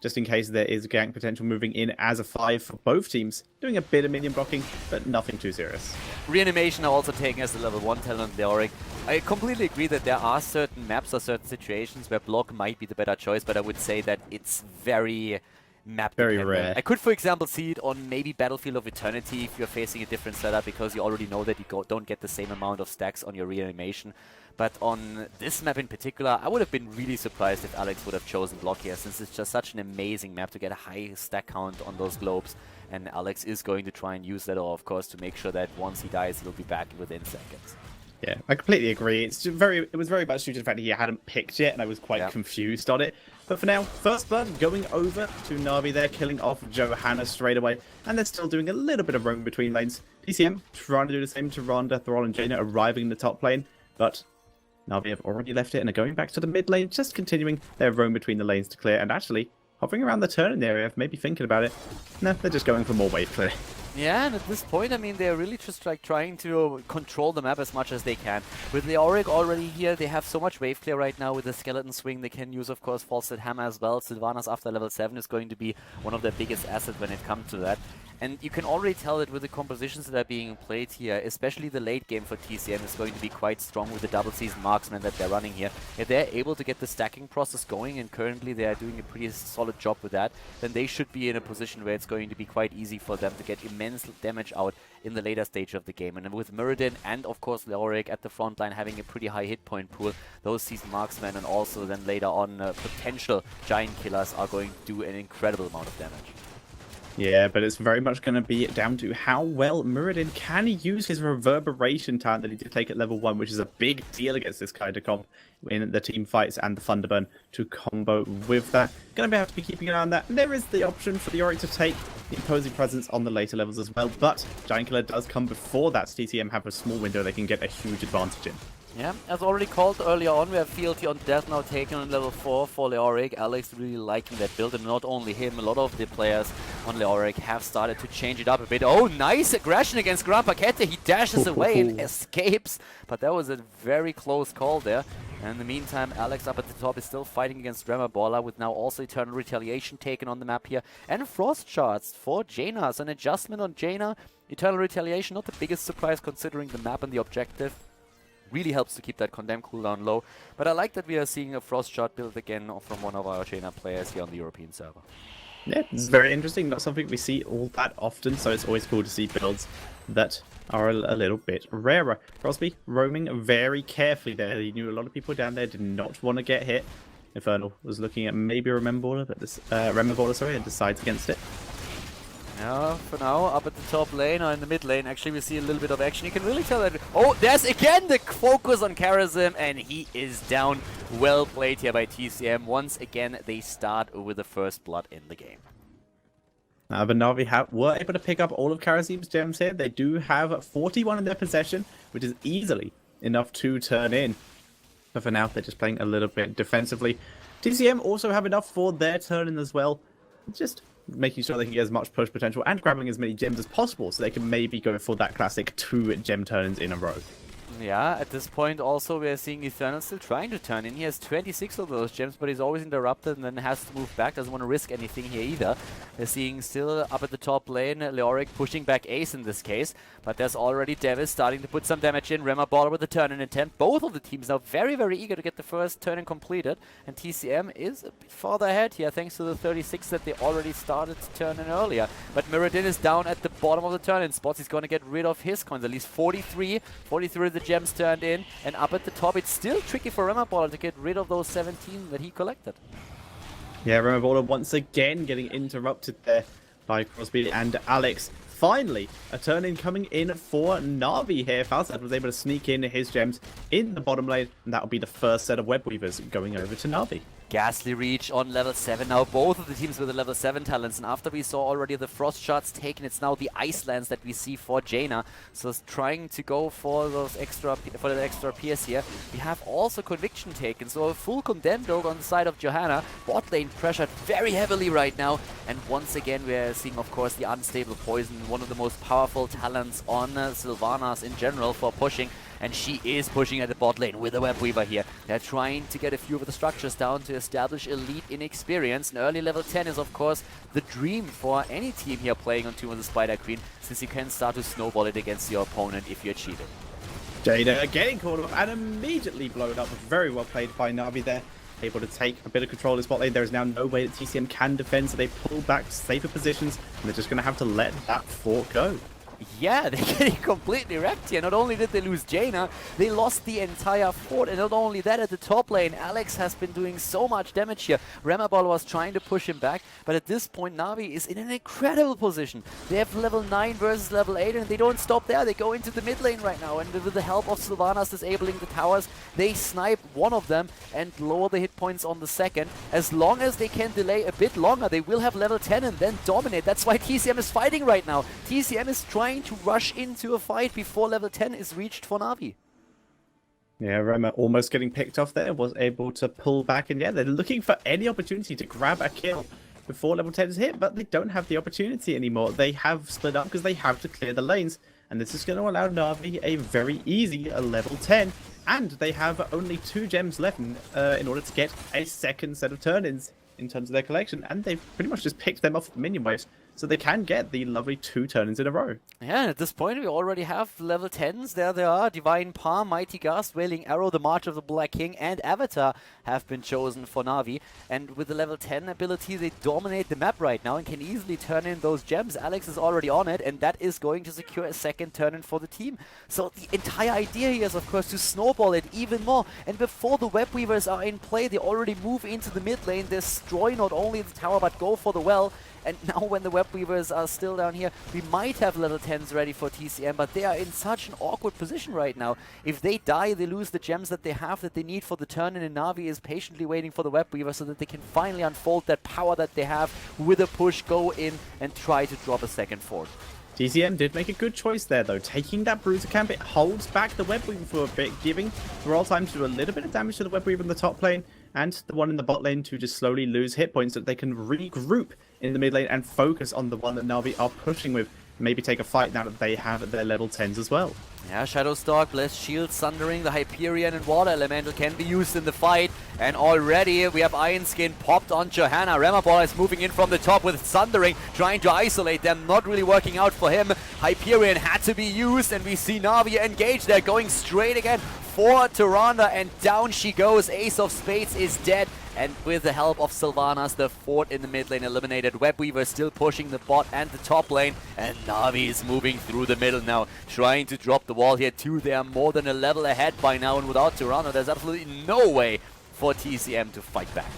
just in case there is gank potential moving in as a 5 for both teams. Doing a bit of minion blocking, but nothing too serious. Reanimation are also taken as the level 1 talent, Leoric. I completely agree that there are certain maps or certain situations where block might be the better choice, but I would say that it's very map very dependent. rare. I could, for example, see it on maybe Battlefield of Eternity if you're facing a different setup, because you already know that you don't get the same amount of stacks on your reanimation. But on this map in particular, I would have been really surprised if Alex would have chosen block here, since it's just such an amazing map to get a high stack count on those globes. and Alex is going to try and use that, of course, to make sure that once he dies, he'll be back within seconds. Yeah, I completely agree. It was very much due to the fact that he hadn't picked yet, and I was quite confused on it. But for now, first blood going over to NaVi there, killing off Johanna straight away, and they're still doing a little bit of roam between lanes. TCM trying to do the same to Ronda, Thrall, and Jaina arriving in the top lane, but NaVi have already left it and are going back to the mid lane, just continuing their roam between the lanes to clear, and actually hovering around the turn area, maybe thinking about it. No, they're just going for more wave clear. Yeah, and at this point, I mean, they're really just like trying to control the map as much as they can. With Leoric already here, they have so much wave clear right now with the Skeleton Swing. They can use, of course, Falset Hammer as well. Sylvanas after level 7 is going to be one of their biggest assets when it comes to that. And you can already tell that with the compositions that are being played here, especially the late game for TCM is going to be quite strong with the double season marksman that they're running here. If they're able to get the stacking process going, and currently they are doing a pretty solid job with that, then they should be in a position where it's going to be quite easy for them to get immense damage out in the later stage of the game. And with Muradin and of course Leoric at the front line having a pretty high hit point pool, those seasoned marksmen and also then later on potential giant killers are going to do an incredible amount of damage. Yeah, but it's very much going to be down to how well Muradin can use his reverberation talent that he did take at level 1, which is a big deal against this kind of comp in the team fights and the Thunderburn to combo with that. Going to have to be keeping an eye on that. And there is the option for the Yorick to take the imposing presence on the later levels as well, but Giant Killer does come before that, so TCM have a small window they can get a huge advantage in. Yeah, as already called earlier on, we have Fealty on Death now taken on level 4 for Leoric. Alex really liking that build, and not only him, a lot of the players on Leoric have started to change it up a bit. Oh, nice aggression against Grand Paquete. He dashes away and escapes, but that was a very close call there. And in the meantime, Alex up at the top is still fighting against Remabola, with now also Eternal Retaliation taken on the map here. And Frost Shards for Jaina. So an adjustment on Jaina. Eternal Retaliation, not the biggest surprise considering the map and the objective. Really helps to keep that Condemn cooldown low. But I like that we are seeing a Frost Shard build again from one of our Jaina players here on the European server. Yeah, it's very interesting. Not something we see all that often, so it's always cool to see builds that are a little bit rarer. Crosby roaming very carefully there. He knew a lot of people down there did not want to get hit. Infernal was looking at maybe a Remabola, but this Remabola, and decides against it. Yeah, for now, up at the top lane or in the mid lane, actually we see a little bit of action. You can really tell that... Oh, there's again the focus on Karazim, and he is down. Well played here by TCM. Once again, they start with the first blood in the game. But NaVi were able to pick up all of Karazim's gems here. They do have 41 in their possession, which is easily enough to turn in. But for now, they're just playing a little bit defensively. TCM also have enough for their turn in as well. Just making sure they can get as much push potential and grabbing as many gems as possible so they can maybe go for that classic 2 gem turns in a row. Yeah, at this point also we are seeing Eternal still trying to turn in. He has 26 of those gems, but he's always interrupted and then has to move back. Doesn't want to risk anything here either. We're seeing still up at the top lane, Leoric pushing back Ace in this case. But there's already Devis starting to put some damage in. Remabola with the turn-in attempt. Both of the teams now very, very eager to get the first turn-in completed. And TCM is a bit farther ahead here thanks to the 36 that they already started to turn in earlier. But Muradin is down at the bottom of the turn-in spots. He's going to get rid of his coins. At least 43 of the gems turned in, and up at the top it's still tricky for Remabola to get rid of those 17 that he collected. Yeah, Remabola once again getting interrupted there by Crosby and Alex. Finally, a turn-in coming in for NaVi here. Falstad was able to sneak in his gems in the bottom lane, and that will be the first set of Web Weavers going over to NaVi. Ghastly Reach on level 7 now, both of the teams with the level 7 talents, and after we saw already the Frost Shards taken, it's now the Ice Lands that we see for Jaina, so it's trying to go for those extra PS here. We have also Conviction taken, so a full Condemn dog on the side of Johanna. Bot lane pressured very heavily right now, and once again we are seeing of course the Unstable Poison, one of the most powerful talents on Sylvanas in general for pushing. And she is pushing at the bot lane with a Web Weaver here. They're trying to get a few of the structures down to establish elite in experience. And early level 10 is, of course, the dream for any team here playing on Tomb of the Spider Queen, since you can start to snowball it against your opponent if you achieve it. Jada getting caught up and immediately blown up. Very well played by NaVi there. Able to take a bit of control of this bot lane. There is now no way that TCM can defend, so they pull back to safer positions, and they're just going to have to let that fort go. Yeah, they're getting completely wrecked here. Not only did they lose Jaina, they lost the entire fort. And not only that, at the top lane, Alex has been doing so much damage here. Remabol was trying to push him back, but at this point, Na'Vi is in an incredible position. They have level 9 versus level 8, and they don't stop there. They go into the mid lane right now, and with the help of Sylvanas disabling the towers, they snipe one of them and lower the hit points on the second. As long as they can delay a bit longer, they will have level 10 and then dominate. That's why TCM is fighting right now. TCM is trying to rush into a fight before level 10 is reached for Na'Vi. Yeah, Rema almost getting picked off there, was able to pull back, and yeah, they're looking for any opportunity to grab a kill before level 10 is hit, but they don't have the opportunity anymore. They have split up because they have to clear the lanes, and this is going to allow Na'Vi a very easy level 10, and they have only 2 gems left in order to get a second set of turn-ins in terms of their collection, and they've pretty much just picked them off the minion waves, so they can get the lovely 2 turn-ins in a row. Yeah, and at this point we already have level 10s. There they are. Divine Palm, Mighty Gust, Wailing Arrow, the March of the Black King, and Avatar have been chosen for Na'Vi. And with the level 10 ability, they dominate the map right now and can easily turn in those gems. Alex is already on it, and that is going to secure a second turn-in for the team. So the entire idea here is, of course, to snowball it even more. And before the Web Weavers are in play, they already move into the mid lane, destroy not only the tower, but go for the well. And now when the Web Weavers are still down here, we might have level 10s ready for TCM, but they are in such an awkward position right now. If they die, they lose the gems that they have that they need for the turn, and Na'Vi is patiently waiting for the Web Weaver so that they can finally unfold that power that they have with a push, go in, and try to drop a second fort. TCM did make a good choice there, though. Taking that Bruiser Camp, it holds back the Web Weaver for a bit, giving Royal time to do a little bit of damage to the Web Weaver in the top lane, and the one in the bot lane to just slowly lose hit points so that they can regroup in the mid lane and focus on the one that Na'Vi are pushing with. Maybe take a fight now that they have their level 10s as well. Yeah, Shadowstalk, Blessed Shield, Sundering, the Hyperion and Water Elemental can be used in the fight. And already we have Iron Skin popped on Johanna. Remabol is moving in from the top with Sundering, trying to isolate them, not really working out for him. Hyperion had to be used, and we see Na'Vi engaged. They're going straight again for Tyrande, and down she goes. Ace of Spades is dead. And with the help of Sylvanas, the fort in the mid lane eliminated. Web Weaver still pushing the bot and the top lane. And Na'Vi is moving through the middle now, trying to drop the wall here too. They are more than a level ahead by now. And without Tyrande, there's absolutely no way for TCM to fight back.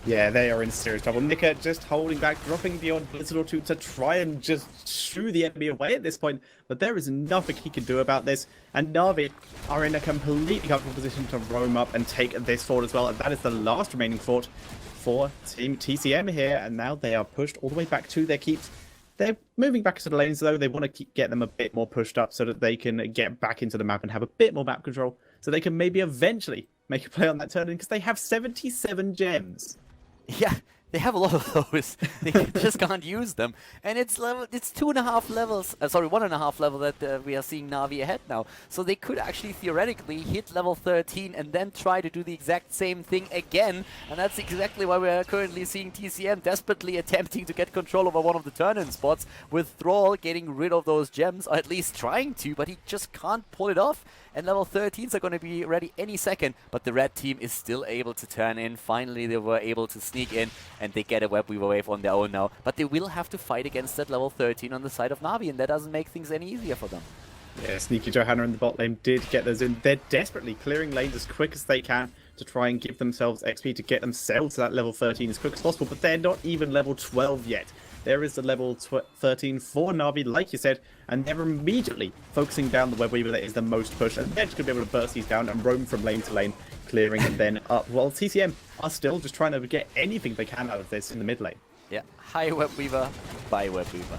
Yeah, they are in serious trouble. Nika just holding back, dropping the odd blizzard or two to try and just shoo the enemy away at this point. But there is nothing he can do about this. And Na'Vi are in a completely comfortable position to roam up and take this fort as well. And that is the last remaining fort for Team TCM here. And now they are pushed all the way back to their keeps. They're moving back to the lanes, though. They want to get them a bit more pushed up so that they can get back into the map and have a bit more map control. So they can maybe eventually make a play on that turn-in, because they have 77 gems. Yeah, they have a lot of those. They just can't use them. And it's 2.5 levels, sorry, 1.5 level that we are seeing Na'Vi ahead now. So they could actually theoretically hit level 13 and then try to do the exact same thing again. And that's exactly why we are currently seeing TCM desperately attempting to get control over one of the turn-in spots, with Thrall getting rid of those gems, or at least trying to, but he just can't pull it off. And level 13s are going to be ready any second, but the red team is still able to turn in. Finally, they were able to sneak in, and they get a Web Weaver wave on their own now. But they will have to fight against that level 13 on the side of Na'Vi, and that doesn't make things any easier for them. Yeah, Sneaky Johanna in the bot lane did get those in. They're desperately clearing lanes as quick as they can to try and give themselves XP to get themselves to that level 13 as quick as possible, but they're not even level 12 yet. There is the level 13 for Na'Vi, like you said, and they're immediately focusing down the Web Weaver that is the most push, and they're just going to be able to burst these down and roam from lane to lane, clearing and then up, while TCM are still just trying to get anything they can out of this in the mid lane. Yeah, hi Web Weaver, bye Web Weaver.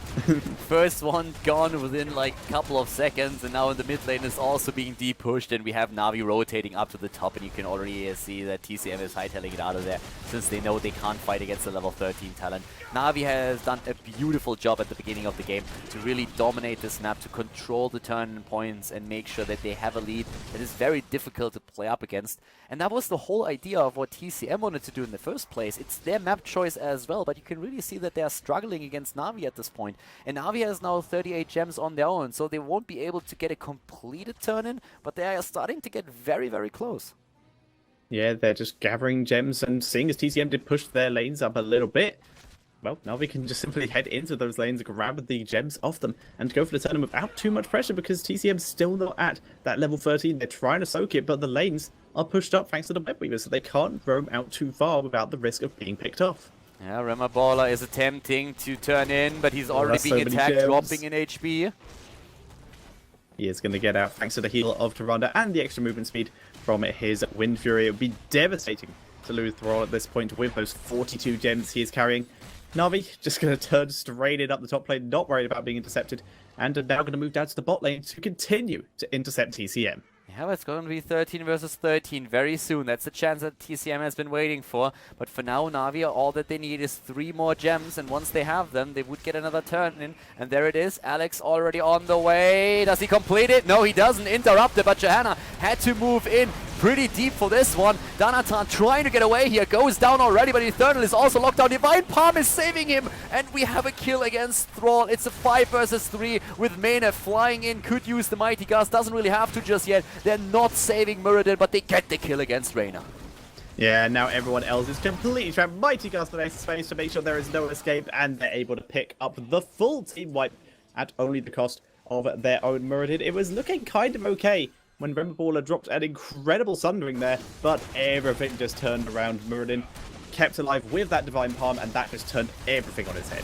First one gone within like a couple of seconds, and now in the mid lane is also being de-pushed, and we have Na'Vi rotating up to the top, and you can already see that TCM is hightailing it out of there, since they know they can't fight against the level 13 talent. Na'Vi has done a beautiful job at the beginning of the game to really dominate this map, to control the turn points and make sure that they have a lead that is very difficult to play up against. And that was the whole idea of what TCM wanted to do in the first place. It's their map choice as well, but you can really see that they are struggling against Na'Vi at this point. And Na'Vi has now 38 gems on their own, so they won't be able to get a completed turn-in, but they are starting to get very, very close. Yeah, they're just gathering gems, and seeing as TCM did push their lanes up a little bit, well, now we can just simply head into those lanes, grab the gems off them, and go for the turn without too much pressure because TCM's still not at that level 13. They're trying to soak it, but the lanes are pushed up thanks to the web weavers, so they can't roam out too far without the risk of being picked off. Yeah, Remaballer is attempting to turn in, but he's already being attacked, dropping in HP. He is going to get out thanks to the heal of Tyrande and the extra movement speed from his Wind Fury. It would be devastating to lose Thrall at this point with those 42 gems he is carrying. Na'Vi just going to turn straight in up the top lane, not worried about being intercepted, and are now going to move down to the bot lane to continue to intercept TCM. Yeah, it's going to be 13 versus 13 very soon. That's the chance that TCM has been waiting for. But for now, Na'Vi, all that they need is 3 more gems. And once they have them, they would get another turn in. And there it is. Alex already on the way. Does he complete it? No, he doesn't. Interrupted, but Johanna had to move in pretty deep for this one. Danatan trying to get away here. Goes down already, but Eternal is also locked down. Divine Palm is saving him. And we have a kill against Thrall. It's a 5 versus 3 with Mane flying in. Could use the Mighty Gust. Doesn't really have to just yet. They're not saving Muradin, but they get the kill against Reyna. Yeah, now everyone else is completely trapped. Mighty Gust of space to make sure there is no escape, and they're able to pick up the full team wipe at only the cost of their own Muradin. It was looking kind of okay when Remaballer dropped an incredible Sundering there, but everything just turned around. Muradin kept alive with that Divine Palm, and that just turned everything on its head.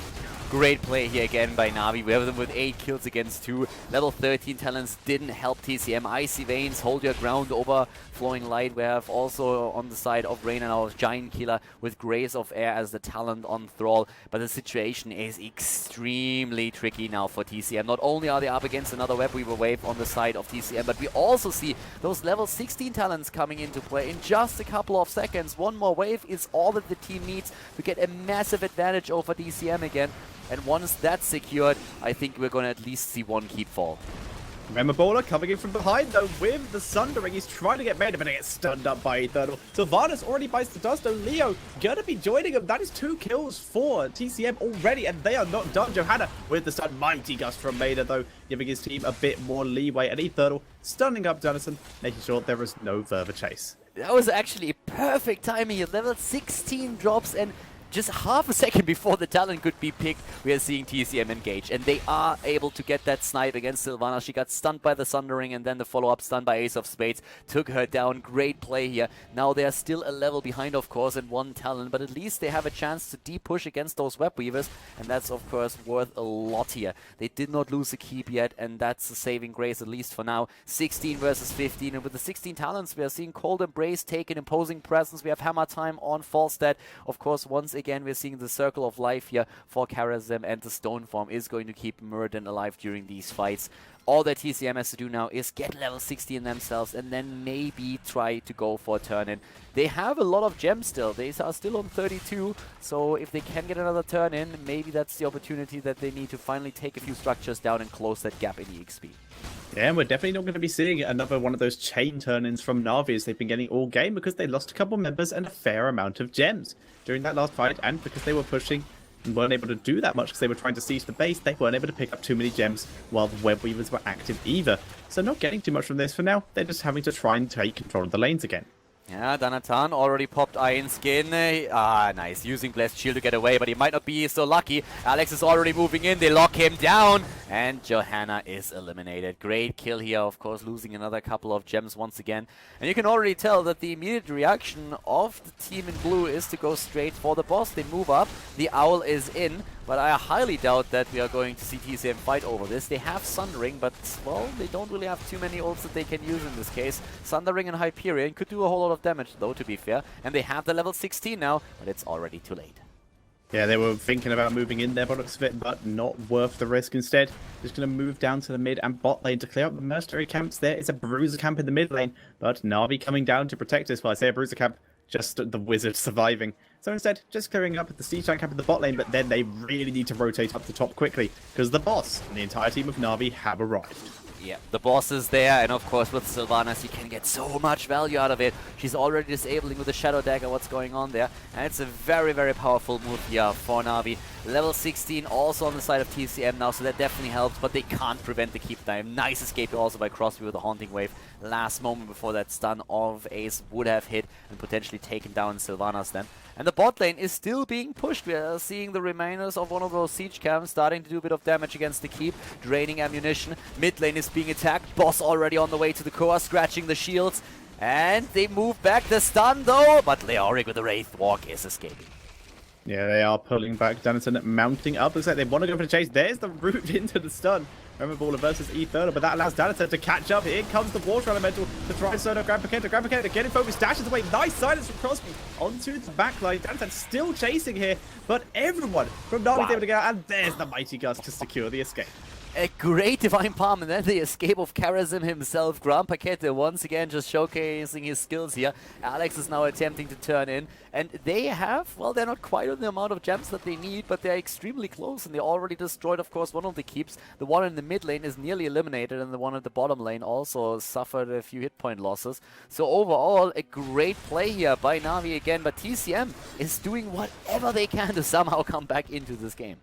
Great play here again by Na'Vi. We have them with 8 kills against 2. Level 13 talents didn't help TCM. Icy Veins, hold your ground, overflowing light. We have also on the side of Reyna now Giant Killer with Grace of Air as the talent on Thrall. But the situation is extremely tricky now for TCM. Not only are they up against another Web Weaver wave on the side of TCM, but we also see those level 16 talents coming into play in just a couple of seconds. One more wave is all that the team needs to get a massive advantage over TCM again. And once that's secured, I think we're going to at least see one keep fall. Remaballer coming in from behind, though, with the Sundering. He's trying to get made, but he gets stunned up by Eternal. Sylvanas already bites the dust, though. Leo gonna be joining him. That is 2 kills for TCM already, and they are not done. Johanna with the stun. Mighty Gust from Maida, though, giving his team a bit more leeway. And Eternal stunning up Jonathan, making sure there is no further chase. That was actually perfect timing here. Level 16 drops, and just half a second before the talent could be picked, we are seeing TCM engage. And they are able to get that snipe against Sylvana. She got stunned by the Sundering, and then the follow-up stun by Ace of Spades took her down. Great play here. Now they are still a level behind, of course, and 1 talent, but at least they have a chance to deep push against those Web Weavers, and that's, of course, worth a lot here. They did not lose a keep yet, and that's a saving grace, at least for now. 16 versus 15, and with the 16 talents, we are seeing Cold Embrace take an imposing presence. We have Hammer Time on Falstad. Of course, once again, we're seeing the Circle of Life here for Karazem, and the Stone Form is going to keep Muradin alive during these fights. All that TCM has to do now is get level 16 themselves and then maybe try to go for a turn-in. They have a lot of gems still. They are still on 32, so if they can get another turn-in, maybe that's the opportunity that they need to finally take a few structures down and close that gap in EXP. Yeah, and we're definitely not going to be seeing another one of those chain turn-ins from Na'Vi as they've been getting all game because they lost a couple members and a fair amount of gems during that last fight, and because they were pushing and weren't able to do that much because they were trying to siege the base, they weren't able to pick up too many gems while the Web Weavers were active either. So not getting too much from this for now, they're just having to try and take control of the lanes again. Yeah, Danatan already popped Iron Skin. Nice. Using Blessed Shield to get away, but he might not be so lucky. Alex is already moving in. They lock him down, and Johanna is eliminated. Great kill here, of course, losing another couple of gems once again. And you can already tell that the immediate reaction of the team in blue is to go straight for the boss. They move up. The Owl is in. But I highly doubt that we are going to see TCM fight over this. They have Sundering, but, well, they don't really have too many ults that they can use in this case. Sundering and Hyperion could do a whole lot of damage, though, to be fair. And they have the level 16 now, but it's already too late. Yeah, they were thinking about moving in there by the looks of it, but not worth the risk. Instead, just going to move down to the mid and bot lane to clear up the mercenary camps. There is a Bruiser camp in the mid lane, but Na'Vi coming down to protect us. Well, I say a Bruiser camp, just the wizard surviving. So instead, just clearing up the Siege Giant camp in the bot lane, but then they really need to rotate up the top quickly, because the boss and the entire team of Na'Vi have arrived. Yeah, the boss is there, and of course with Sylvanas you can get so much value out of it. She's already disabling with the Shadow Dagger what's going on there, and it's a very, very powerful move here for Na'Vi. Level 16 also on the side of TCM now, so that definitely helps, but they can't prevent the keep time. Nice escape also by Crosby with a Haunting Wave. Last moment before that stun of Ace would have hit and potentially taken down Sylvanas then. And the bot lane is still being pushed. We are seeing the remainers of one of those siege camps starting to do a bit of damage against the keep, draining ammunition. Mid lane is being attacked. Boss already on the way to the core, scratching the shields. And they move back the stun though, but Leoric with the Wraith Walk is escaping. Yeah, they are pulling back. Danison mounting up. Looks like they want to go for the chase. There's the route into the stun. Remember Baller versus Eternal, but that allows Danison to catch up. Here comes the Water Elemental to try and solo Grand Paqueta. Grand Paqueta getting focused, dashes away. Nice silence from Crosby onto the backline. Danison still chasing here, but everyone from NaVi is able to get out. And there's the Mighty Gust to secure the escape. A great Divine Palm, and then the escape of Karazim himself. Grand Paquete once again just showcasing his skills here. Alex is now attempting to turn in, and they have, well, they're not quite on the amount of gems that they need, but they're extremely close, and they already destroyed, of course, one of the keeps. The one in the mid lane is nearly eliminated, and the one at the bottom lane also suffered a few hit point losses. So overall, a great play here by NaVi again, but TCM is doing whatever they can to somehow come back into this game.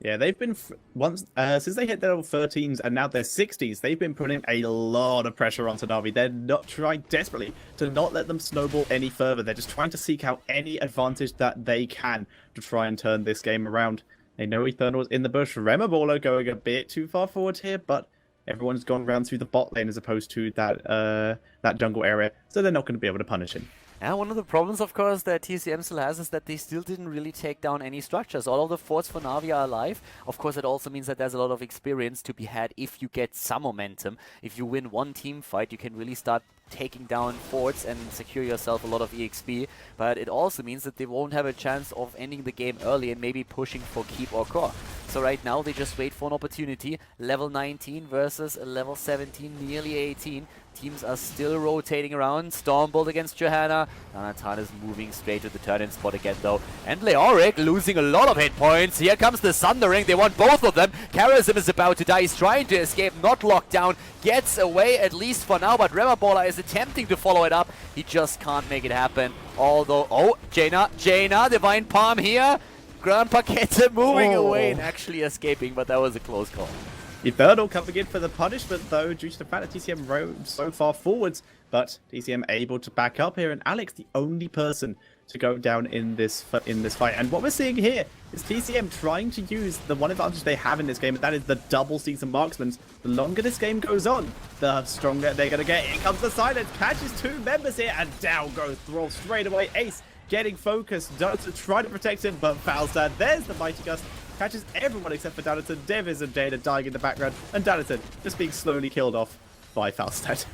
Yeah, they've been since they hit their level 13s and now their 60s, they've been putting a lot of pressure onto NaVi. They're not trying desperately to not let them snowball any further. They're just trying to seek out any advantage that they can to try and turn this game around. They know Eternal's in the bush. Remabolo going a bit too far forward here, but everyone's gone around through the bot lane as opposed to that jungle area, so they're not going to be able to punish him. Yeah, one of the problems, of course, that TCM still has is that they still didn't really take down any structures. All of the forts for NaVi are alive. Of course, it also means that there's a lot of experience to be had if you get some momentum. If you win one team fight, you can really start taking down forts and secure yourself a lot of EXP. But it also means that they won't have a chance of ending the game early and maybe pushing for keep or core. So right now, they just wait for an opportunity. Level 19 versus level 17, nearly 18. Teams are still rotating around. Stormbolt against Johanna. Nanatan is moving straight to the turn-in spot again though. And Leoric losing a lot of hit points. Here comes the Sundering. They want both of them. Karazim is about to die. He's trying to escape, not locked down. Gets away at least for now, but Remaballer is attempting to follow it up. He just can't make it happen. Although, oh, Jaina, Divine Palm here. Grand Paquete moving away and actually escaping, but that was a close call. Eternal coming in for the punishment, though, due to the fact that TCM rode so far forwards. But TCM able to back up here, and Alex the only person to go down in this fight. And what we're seeing here is TCM trying to use the one advantage they have in this game, and that is the double season marksmen. The longer this game goes on, the stronger they're going to get. Here comes the silence, catches two members here, and down goes Thrall straight away. Ace getting focused, does try to protect him, but Falstad. There's the Mighty Gust. Catches everyone except for Danison. Deviz and Jada dying in the background, and Danison just being slowly killed off by Falstad.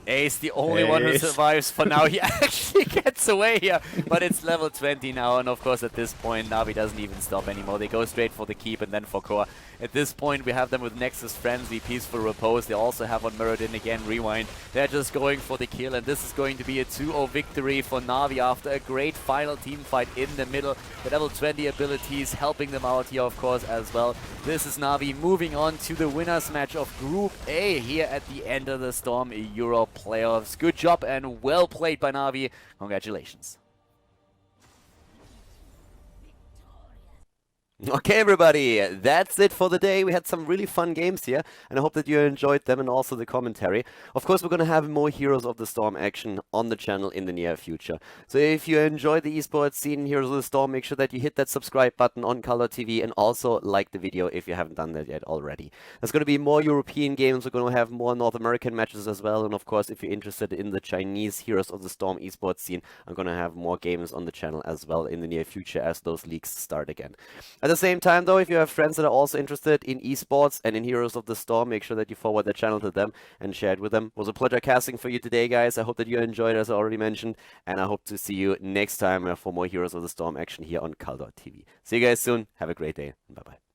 Ace, the only one who survives for now. He actually gets away here, but it's level 20 now, and of course at this point NaVi doesn't even stop anymore. They go straight for the keep and then for core. At this point we have them with Nexus Frenzy, Peaceful Repose. They also have on Mirrodin again, Rewind. They're just going for the kill, and this is going to be a 2-0 victory for NaVi after a great final team fight in the middle. The level 20 abilities helping them out here, of course, as well. This is NaVi moving on to the winners match of Group A here at the end of the Storm Euro playoffs. Good job and well played by NaVi. Congratulations. Okay, everybody, that's it for the day. We had some really fun games here, and I hope that you enjoyed them and also the commentary. Of course, we're going to have more Heroes of the Storm action on the channel in the near future. So if you enjoy the esports scene, Heroes of the Storm, make sure that you hit that subscribe button on Khaldor TV and also like the video if you haven't done that yet already. There's going to be more European games. We're going to have more North American matches as well. And of course, if you're interested in the Chinese Heroes of the Storm esports scene, I'm going to have more games on the channel as well in the near future as those leagues start again. At the same time, though, if you have friends that are also interested in esports and in Heroes of the Storm, make sure that you forward the channel to them and share it with them. It was a pleasure casting for you today, guys. I hope that you enjoyed, as I already mentioned, and I hope to see you next time for more Heroes of the Storm action here on Khaldor TV. See you guys soon. Have a great day. Bye-bye.